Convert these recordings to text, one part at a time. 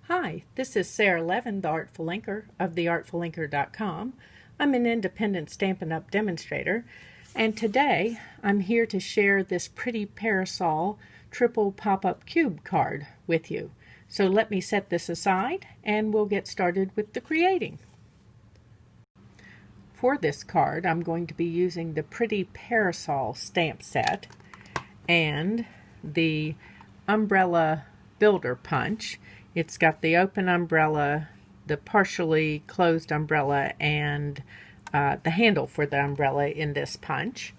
Hi, this is Sara Levin, the Artful Inker of theartfulinker.com. I'm an independent Stampin' Up! Demonstrator, and today I'm here to share this pretty Parasol triple pop-up cube card with you. So let me set this aside and we'll get started with the creating. For this card, I'm going to be using the pretty Parasol stamp set and the umbrella builder punch. It's got the open umbrella, the partially closed umbrella, and the handle for the umbrella in this punch.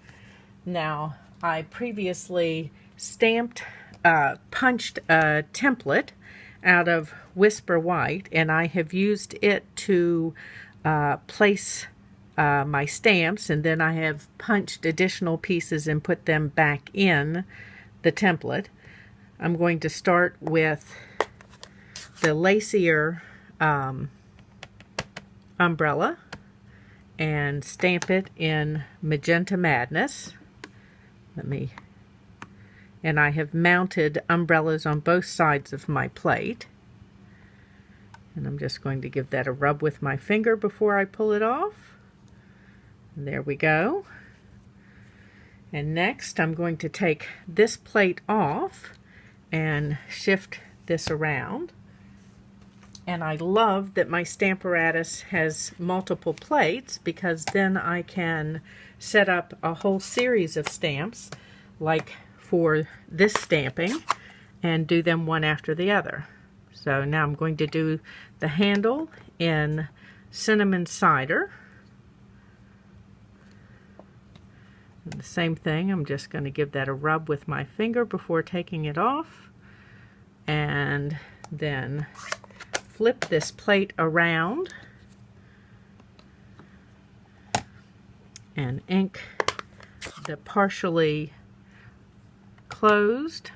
Now, I previously punched a template out of Whisper White, and I have used it to place my stamps, and then I have punched additional pieces and put them back in the template. I'm going to start with the lacier umbrella and stamp it in Magenta Madness. And I have mounted umbrellas on both sides of my plate. And I'm just going to give that a rub with my finger before I pull it off. And there we go. And next I'm going to take this plate off and shift this around. And I love that my Stamparatus has multiple plates, because then I can set up a whole series of stamps like for this stamping and do them one after the other. So now I'm going to do the handle in Cinnamon Cider. And the same thing, I'm just going to give that a rub with my finger before taking it off, and then flip this plate around and ink the partially closed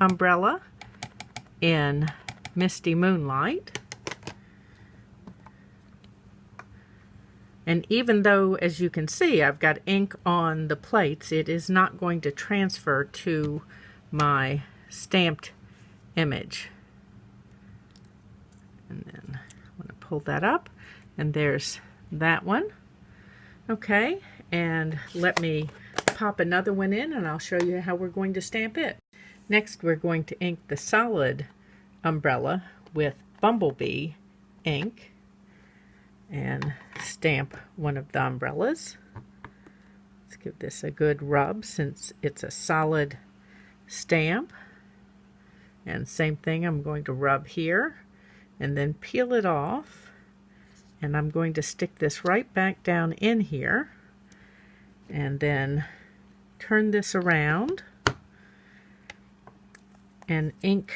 umbrella in Misty Moonlight. And even though, as you can see, I've got ink on the plates, it is not going to transfer to my stamped image. And then I'm going to pull that up, and there's that one. Okay, and let me pop another one in and I'll show you how we're going to stamp it. Next, we're going to ink the solid umbrella with Bumblebee ink and stamp one of the umbrellas. Let's give this a good rub since it's a solid stamp. And same thing, I'm going to rub here and then peel it off, and I'm going to stick this right back down in here and then turn this around and ink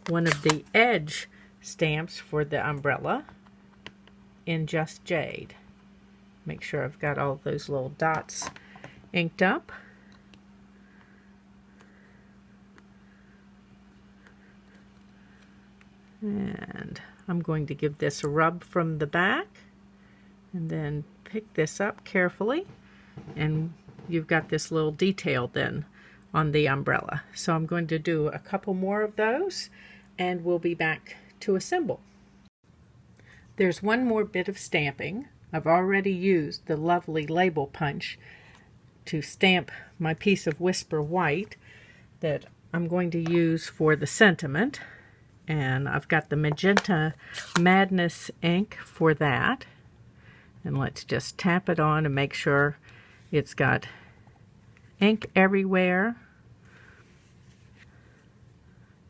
one of the edge stamps for the umbrella in Just Jade. Make sure I've got all those little dots inked up. And I'm going to give this a rub from the back and then pick this up carefully, and you've got this little detail then on the umbrella. So I'm going to do a couple more of those and we'll be back to assemble. There's one more bit of stamping. I've already used the lovely label punch to stamp my piece of Whisper White that I'm going to use for the sentiment. And I've got the Magenta Madness ink for that. And let's just tap it on and make sure it's got ink everywhere.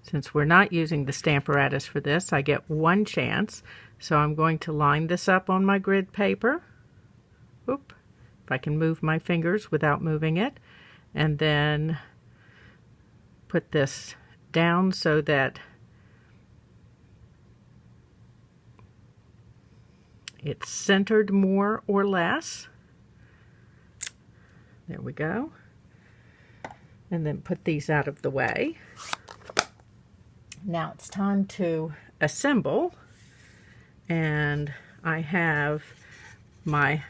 Since we're not using the Stamparatus for this, I get one chance. So I'm going to line this up on my grid paper. Oop, if I can move my fingers without moving it. And then put this down so that it's centered more or less. There we go. And then put these out of the way. Now it's time to assemble. And I have my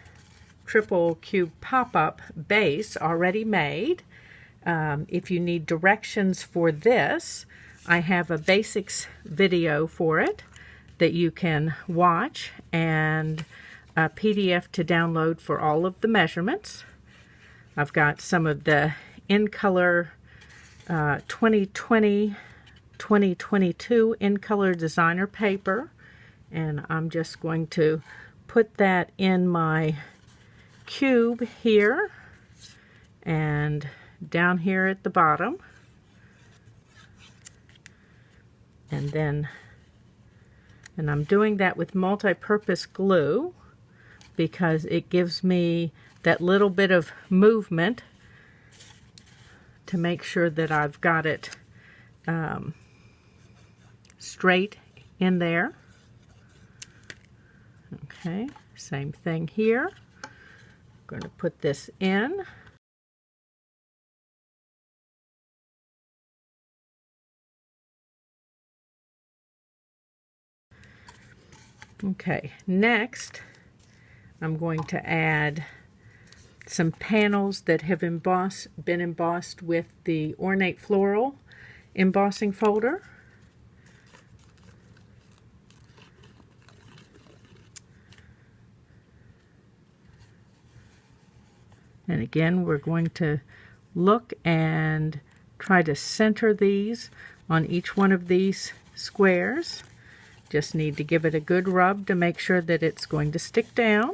triple cube pop-up base already made. If you need directions for this, I have a basics video for it. that you can watch and a PDF to download for all of the measurements. I've got some of the In Color 2020-2022 In Color designer paper, and I'm just going to put that in my cube here and down here at the bottom, and I'm doing that with multi-purpose glue because it gives me that little bit of movement to make sure that I've got it straight in there. Okay, same thing here. I'm going to put this in. Okay, next I'm going to add some panels that have been embossed with the Ornate Floral embossing folder. And again, we're going to look and try to center these on each one of these squares. Just need to give it a good rub to make sure that it's going to stick down.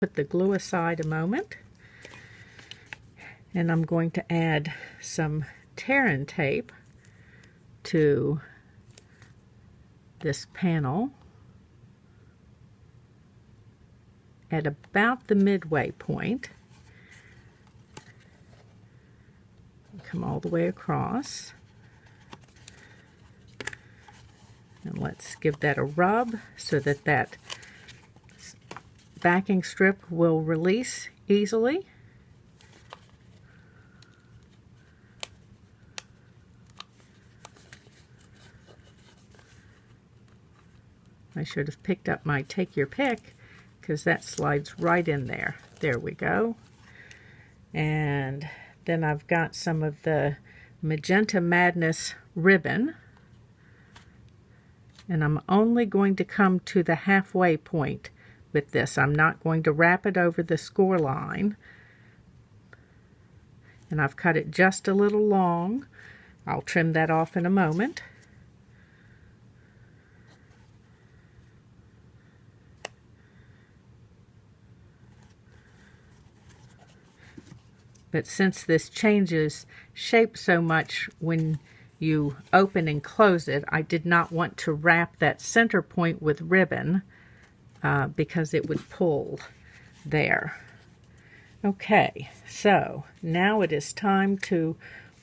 Put the glue aside a moment, and I'm going to add some tear-in tape to this panel at about the midway point. Come all the way across, and let's give that a rub so that that backing strip will release easily. I should have picked up my Take Your Pick because that slides right in there. There we go. And then I've got some of the Magenta Madness ribbon, and I'm only going to come to the halfway point with this. I'm not going to wrap it over the score line, and I've cut it just a little long. I'll trim that off in a moment. But since this changes shape so much when you open and close it, I did not want to wrap that center point with ribbon because it would pull there. Okay, so now it is time to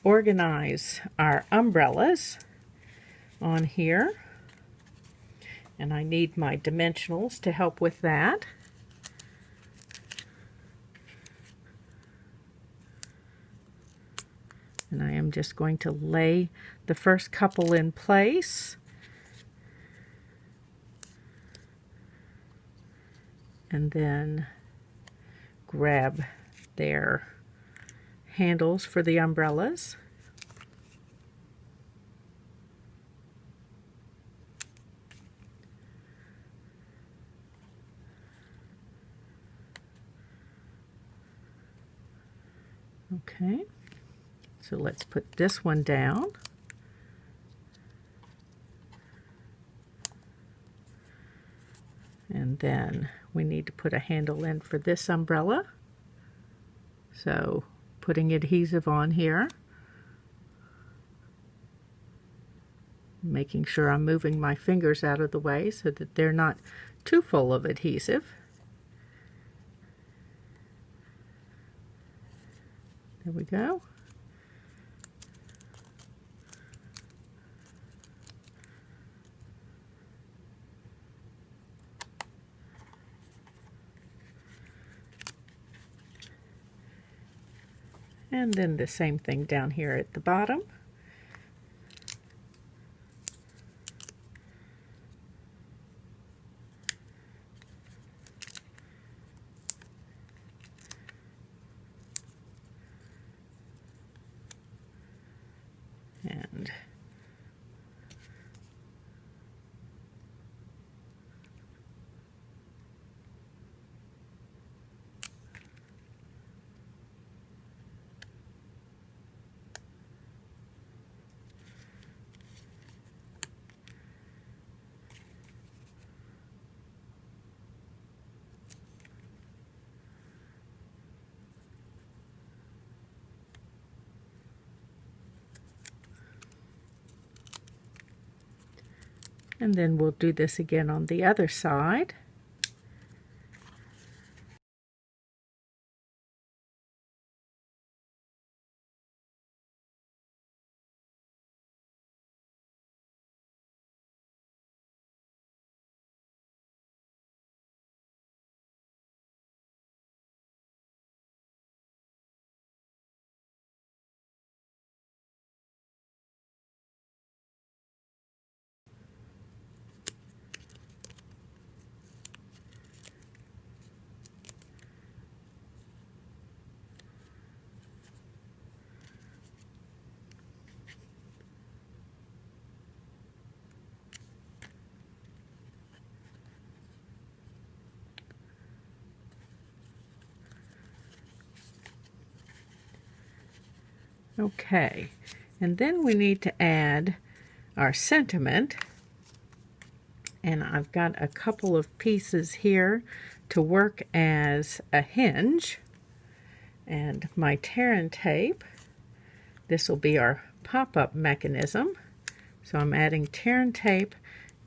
organize our umbrellas on here. And I need my dimensionals to help with that. And I am just going to lay the first couple in place. And then grab their handles for the umbrellas. Okay. So let's put this one down. And then we need to put a handle in for this umbrella. So putting adhesive on here. Making sure I'm moving my fingers out of the way so that they're not too full of adhesive. There we go. And then the same thing down here at the bottom. And then we'll do this again on the other side. Okay, and then we need to add our sentiment, and I've got a couple of pieces here to work as a hinge, and my tear and tape, this will be our pop-up mechanism, so I'm adding tear and tape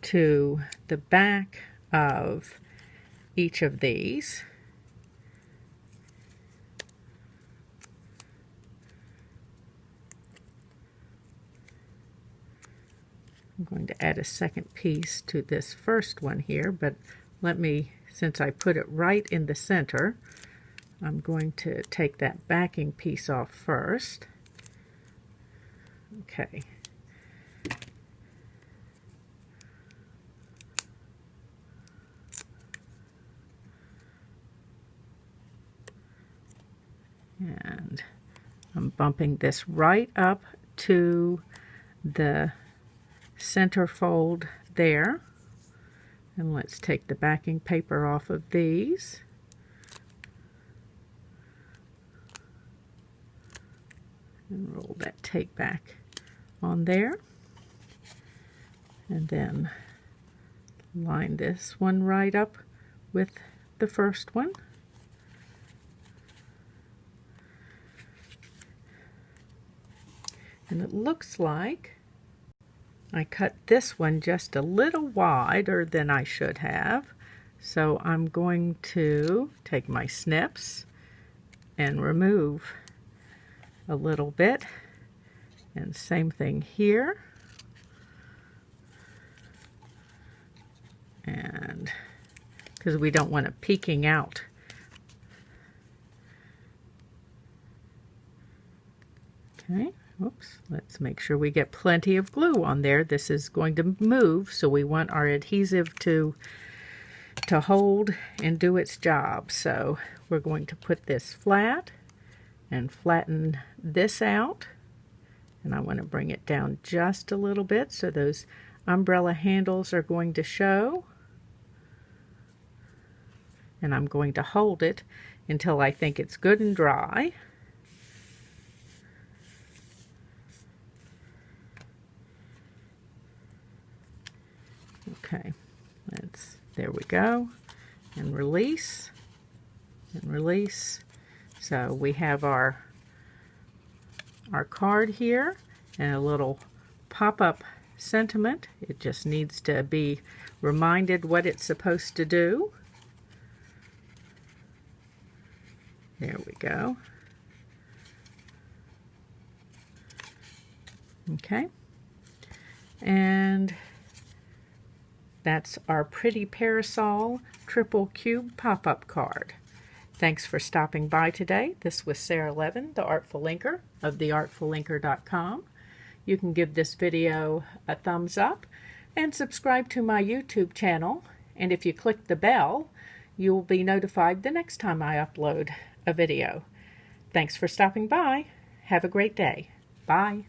to the back of each of these. I'm going to add a second piece to this first one here, but let me, since I put it right in the center, I'm going to take that backing piece off first. Okay. And I'm bumping this right up to the center fold there, and let's take the backing paper off of these. And roll that tape back on there, and then line this one right up with the first one. And it looks like I cut this one just a little wider than I should have, so I'm going to take my snips and remove a little bit, and same thing here, and because we don't want it peeking out. Okay. Oops, let's make sure we get plenty of glue on there. This is going to move, so we want our adhesive to hold and do its job. So we're going to put this flat and flatten this out. And I want to bring it down just a little bit so those umbrella handles are going to show. And I'm going to hold it until I think it's good and dry. Okay, there we go, and release, and release. So we have our card here, and a little pop-up sentiment. It just needs to be reminded what it's supposed to do. There we go. Okay, and that's our pretty Parasol triple cube pop-up card. Thanks for stopping by today. This was Sara Levin, the Artful Inker of theartfulinker.com. You can give this video a thumbs up and subscribe to my YouTube channel. And if you click the bell, you will be notified the next time I upload a video. Thanks for stopping by. Have a great day. Bye.